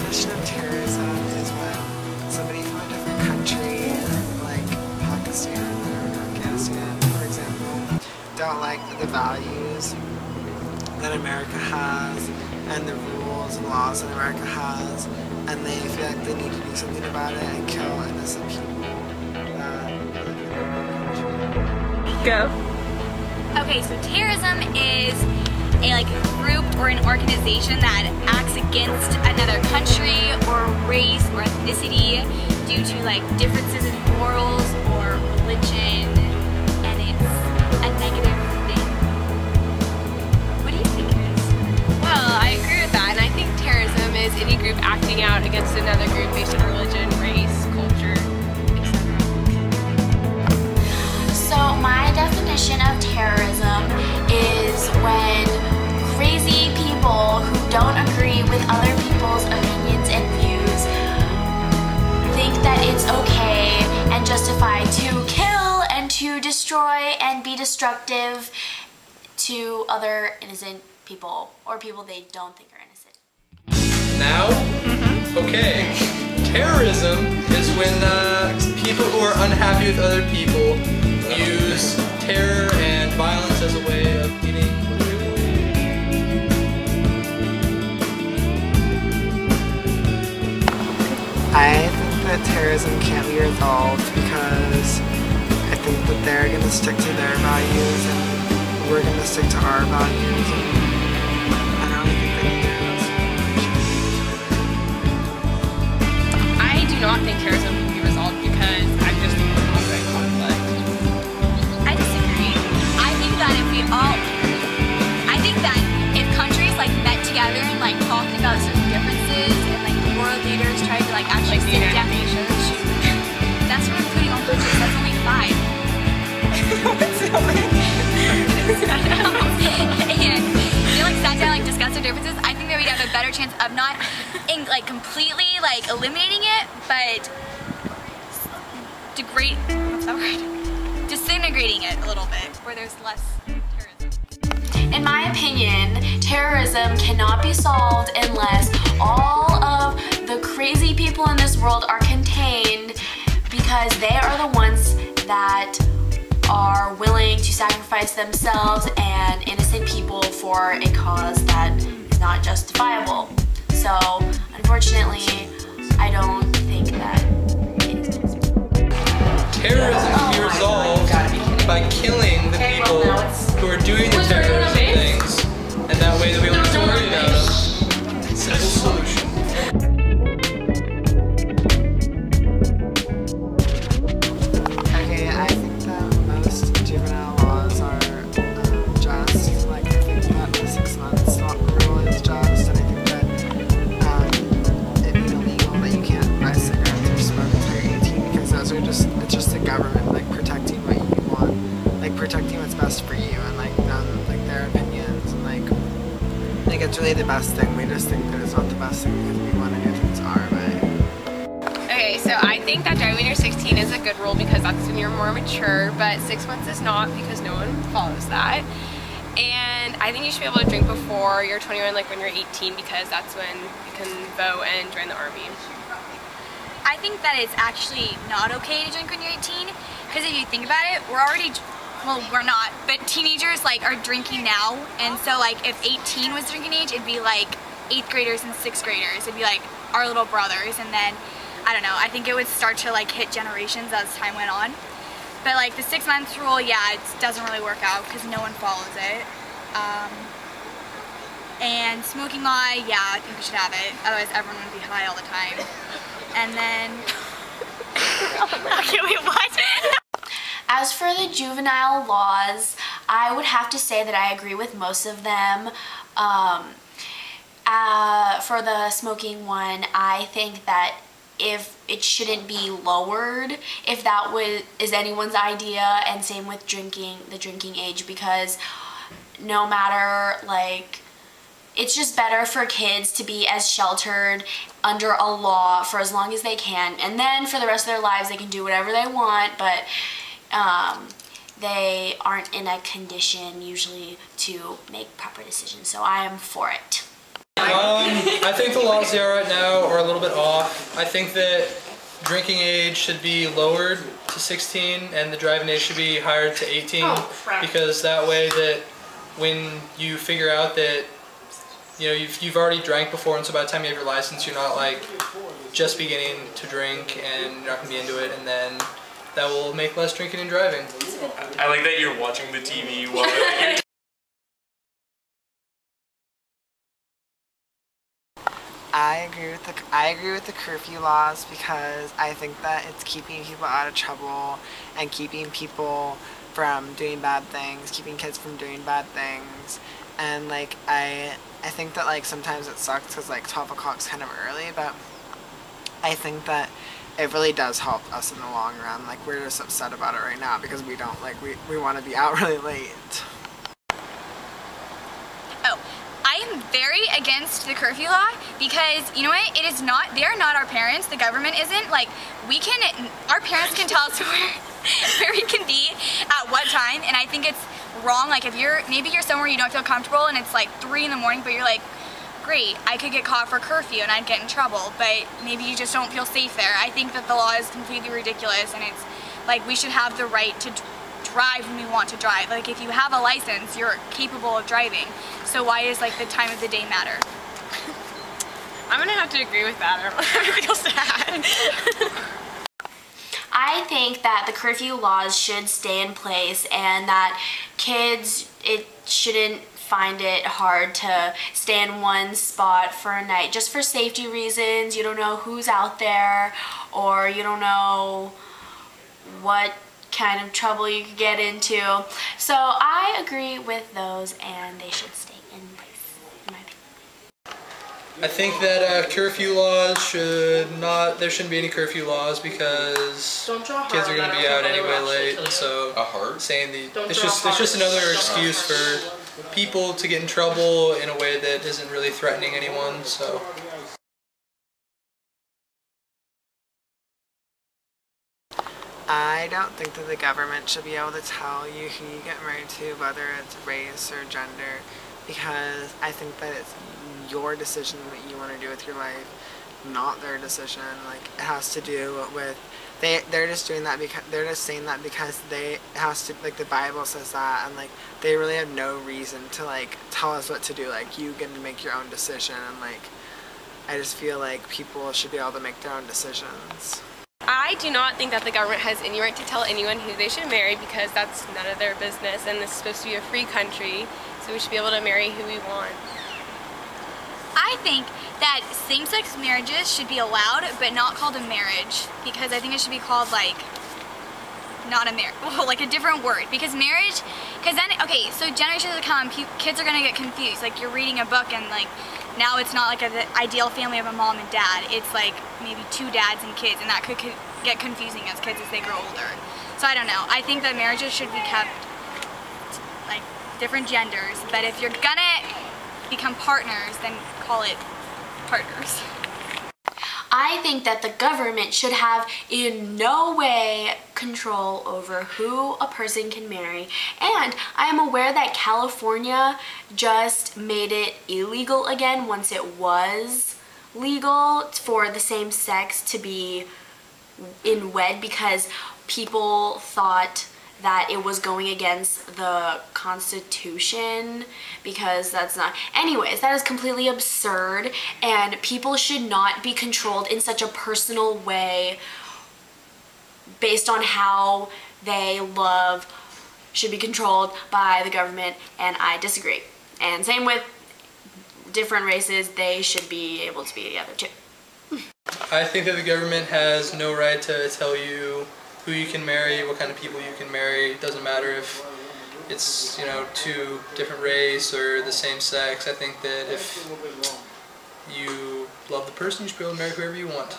definition of terrorism is when somebody from a different country, like Pakistan or Afghanistan, for example, don't like the values that America has and the rules and laws that America has, and they feel like they need to do something about it and kill innocent people that live in their country. Go. Okay, so terrorism is a group or an organization that acts against another country or race or ethnicity due to differences in morals or religion, and it's a negative thing. What do you think it is? Well, I agree with that, and I think terrorism is any group acting out against another group based on religion, race, culture, etc. So my definition of terrorism is when crazy people who don't agree with other people's opinions and views think that it's okay and justified to kill and to destroy and be destructive to other innocent people or people they don't think are innocent. Now? Okay. Terrorism is when people who are unhappy with other people use terror and violence as a way of getting what they want. I think that terrorism can't be resolved because I think that they're going to stick to their values and we're going to stick to our values, and I don't really think that either of us I do not think terrorism can be resolved because I just think it's ongoing conflict. I disagree. I think that if countries met together and talked about certain differences and the world leaders tried to actually sit United down. Nations. That's what we're putting on countries. That's only 5. And sat down discuss their differences, I think that we'd have a better chance of not completely eliminating it, but disintegrating it a little bit, where there's less terrorism. In my opinion, terrorism cannot be solved unless all of the crazy people in this world are contained, because they are the ones that are willing to sacrifice themselves and innocent people for a cause that is not justifiable. So, unfortunately, I don't think that it is possible. Terrorism can be resolved by killing the people who are doing the terrorism things, and that way they'll be able to worry about them. Simple solution. Okay, I think that most juvenile laws are just. I think that the 6 months rule is just, and I think that it being illegal that you can't buy cigarettes or smoke until you're 18, because those are it's just the government protecting what you want, protecting what's best for you, and them their opinions, and it's really the best thing. We just think that it's not the best thing because we want to do things our way. Okay, so I think that driving when you're 16 is a good rule because that's when you're more mature, but 6 months is not because no one follows that. And I think you should be able to drink before you're 21, when you're 18, because that's when you can vote and join the army. I think that it's actually not okay to drink when you're 18, because if you think about it, we're not, but teenagers are drinking now, and so if 18 was drinking age, it'd be 8th graders and 6th graders. It'd be our little brothers, and then I don't know, I think it would start to hit generations as time went on. But the 6 months rule, yeah, it doesn't really work out because no one follows it. And smoking law, yeah, I think we should have it, otherwise everyone would be high all the time. And then okay, wait, what? As for the juvenile laws, I would have to say that I agree with most of them. For the smoking one, I think that if it shouldn't be lowered, if that is anyone's idea, and same with the drinking age, because no matter it's just better for kids to be as sheltered under a law for as long as they can, and then for the rest of their lives they can do whatever they want, but they aren't in a condition usually to make proper decisions. So I am for it. I think the laws they are right now are a little bit off. I think that drinking age should be lowered to 16 and the driving age should be higher to 18 because that way that when you figure out that you've already drank before, and so by the time you have your license you're not like just beginning to drink and you're not going to be into it, and then that will make less drinking and driving. I like that you're watching the TV while you're I agree with the curfew laws because I think that it's keeping people out of trouble and keeping people from doing bad things, keeping kids from doing bad things. And like I think that like sometimes it sucks because like 12 o'clock's kind of early, but I think that it really does help us in the long run. Like we're just upset about it right now because we don't like we want to be out really late. Oh, I am very against the curfew law because you know what? It is not. They are not our parents. The government isn't. Like our parents can tell us where we can be at what time, and I think it's wrong. Like if maybe you're somewhere you don't feel comfortable and it's like 3 in the morning, but you're like, great, I could get caught for curfew and I'd get in trouble, but maybe you just don't feel safe there. I think that the law is completely ridiculous, and it's like we should have the right to drive when we want to drive. Like if you have a license, you're capable of driving. So why does like the time of the day matter? I'm gonna have to agree with that. I feel sad. I think that the curfew laws should stay in place and that kids, it shouldn't find it hard to stay in one spot for a night just for safety reasons. You don't know who's out there, or you don't know what kind of trouble you could get into. So I agree with those, and they should stay in place, in my opinion. I think that curfew laws there shouldn't be any curfew laws because kids are going to be out anyway late, and so it's just another excuse for people to get in trouble in a way that isn't really threatening anyone. So I don't think that the government should be able to tell you who you get married to, whether it's race or gender, because I think that it's your decision what you want to do with your life, not their decision. Like it has to do with they're just doing that because they're just saying that because they has to, like the Bible says that, and like they really have no reason to like tell us what to do. Like you get to make your own decision, and like I just feel like people should be able to make their own decisions. I do not think that the government has any right to tell anyone who they should marry because that's none of their business, and this is supposed to be a free country, so we should be able to marry who we want. I think that same-sex marriages should be allowed, but not called a marriage, because I think it should be called like not a marriage, well, like a different word, because marriage, because then, okay, so generations to come, kids are gonna get confused. Like you're reading a book and like now it's not like the ideal family of a mom and dad. It's like maybe 2 dads and kids, and that could get confusing as kids as they grow older. So I don't know. I think that marriages should be kept like different genders, but if you're gonna become partners, then call it partners. I think that the government should have in no way control over who a person can marry, and I am aware that California just made it illegal again once it was legal for the same sex to be in wed because people thought that it was going against the Constitution, because that's not. Anyways, that is completely absurd, and people should not be controlled in such a personal way based on how they love, should be controlled by the government, and I disagree. And same with different races, they should be able to be together too. I think that the government has no right to tell you who you can marry, what kind of people you can marry. It doesn't matter if it's, 2 different race or the same sex. I think that if you love the person, you should be able to marry whoever you want.